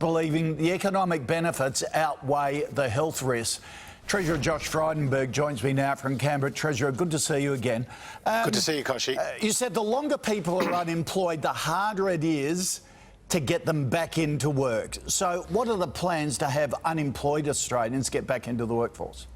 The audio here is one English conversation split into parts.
believing the economic benefits outweigh the health risks. Treasurer Josh Frydenberg joins me now from Canberra. Treasurer, good to see you again. Good to see you, Koch. You said the longer people are unemployed, the harder it is to get them back into work. So what are the plans to have unemployed Australians get back into the workforce?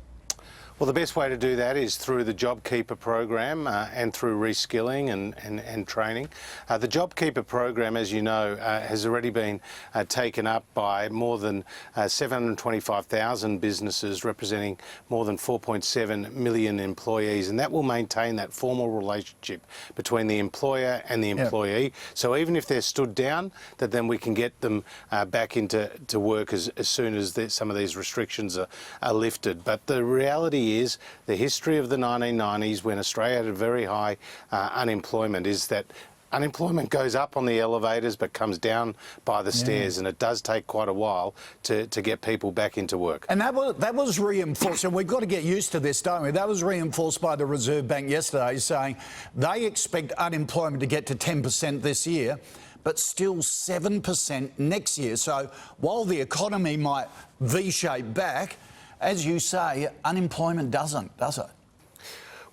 Well, the best way to do that is through the JobKeeper program and through reskilling and training. The JobKeeper program, as you know, has already been taken up by more than 725,000 businesses, representing more than 4.7 million employees, and that will maintain that formal relationship between the employer and the employee. Yep. So even if they're stood down, that then we can get them back into work as soon as some of these restrictions are lifted. But the reality is the history of the 1990s, when Australia had a very high unemployment, is that unemployment goes up on the elevators but comes down by the stairs, and it does take quite a while to get people back into work. And that was reinforced, and we've got to get used to this, don't we? That was reinforced by the Reserve Bank yesterday, saying they expect unemployment to get to 10% this year, but still 7% next year. So while the economy might V-shape back, as you say, unemployment doesn't, does it?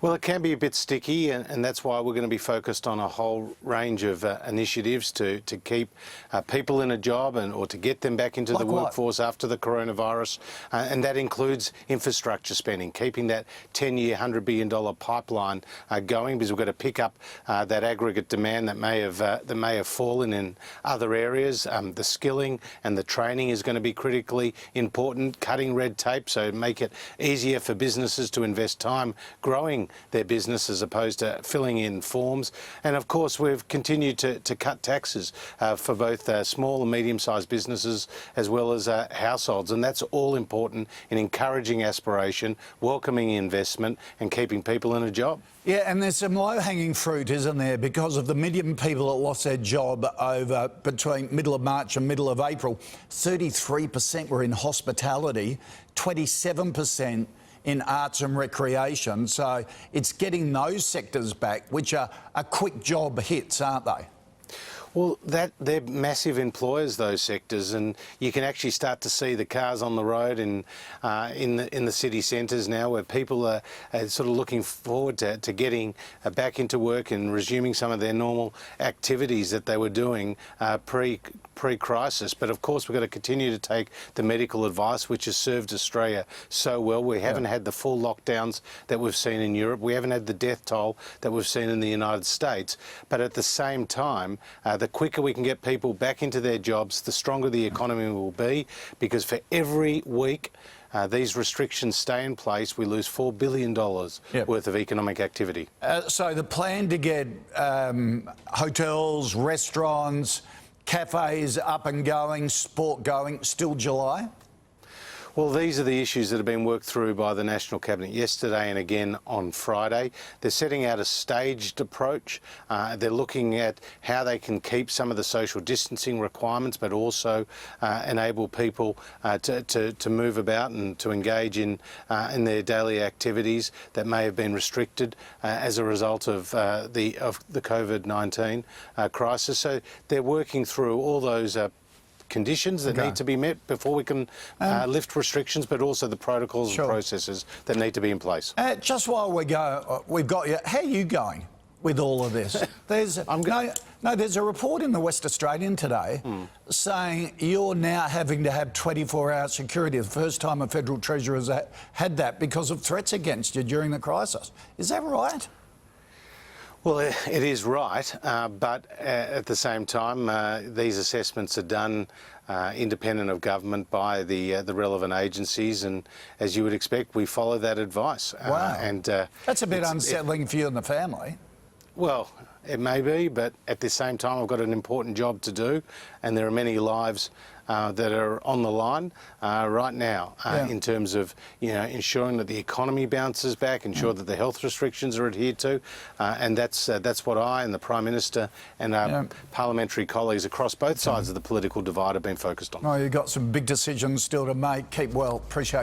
Well, it can be a bit sticky, and that's why we're going to be focused on a whole range of initiatives to keep people in a job or to get them back into the workforce after the coronavirus. And that includes infrastructure spending, keeping that 10-year, $100 billion pipeline going, because we've got to pick up that aggregate demand that may have fallen in other areas. The skilling and the training is going to be critically important, cutting red tape, so make it easier for businesses to invest time growing their business as opposed to filling in forms. And of course we've continued to cut taxes for both small and medium-sized businesses as well as households, and that's all important in encouraging aspiration, welcoming investment and keeping people in a job. Yeah, and there's some low-hanging fruit, isn't there, because of the million people that lost their job over between middle of March and middle of April. 33% were in hospitality, 27% in arts and recreation. So it's getting those sectors back, which are quick job hits, aren't they? Well, they're massive employers, those sectors, and you can actually start to see the cars on the road in the city centres now, where people are sort of looking forward to getting back into work and resuming some of their normal activities that they were doing pre-crisis. But of course we've got to continue to take the medical advice, which has served Australia so well. We haven't had the full lockdowns that we've seen in Europe. We haven't had the death toll that we've seen in the United States. But at the same time, the quicker we can get people back into their jobs, the stronger the economy will be, because for every week these restrictions stay in place, we lose $4 billion worth of economic activity. So the plan to get hotels, restaurants, cafes up and going, sport going, still July? Well, these are the issues that have been worked through by the National Cabinet yesterday and again on Friday. They're setting out a staged approach. They're looking at how they can keep some of the social distancing requirements, but also enable people to move about and to engage in their daily activities that may have been restricted as a result of the COVID-19 crisis. So they're working through all those conditions that need to be met before we can lift restrictions, but also the protocols and processes that need to be in place. Just while we've got you, how are you going with all of this? There's a report in the West Australian today saying you're now having to have 24-hour security. The first time a federal treasurer has had that because of threats against you during the crisis. Is that right? Well, it is right, but at the same time, these assessments are done independent of government by the relevant agencies, and as you would expect, we follow that advice. Wow. And that's a bit unsettling for you and the family. Well, it may be, but at the same time, I've got an important job to do, and there are many lives that are on the line right now in terms of ensuring that the economy bounces back, ensure that the health restrictions are adhered to, and that's what I and the Prime Minister and our parliamentary colleagues across both sides of the political divide have been focused on. Oh, you've got some big decisions still to make. Keep well. Appreciate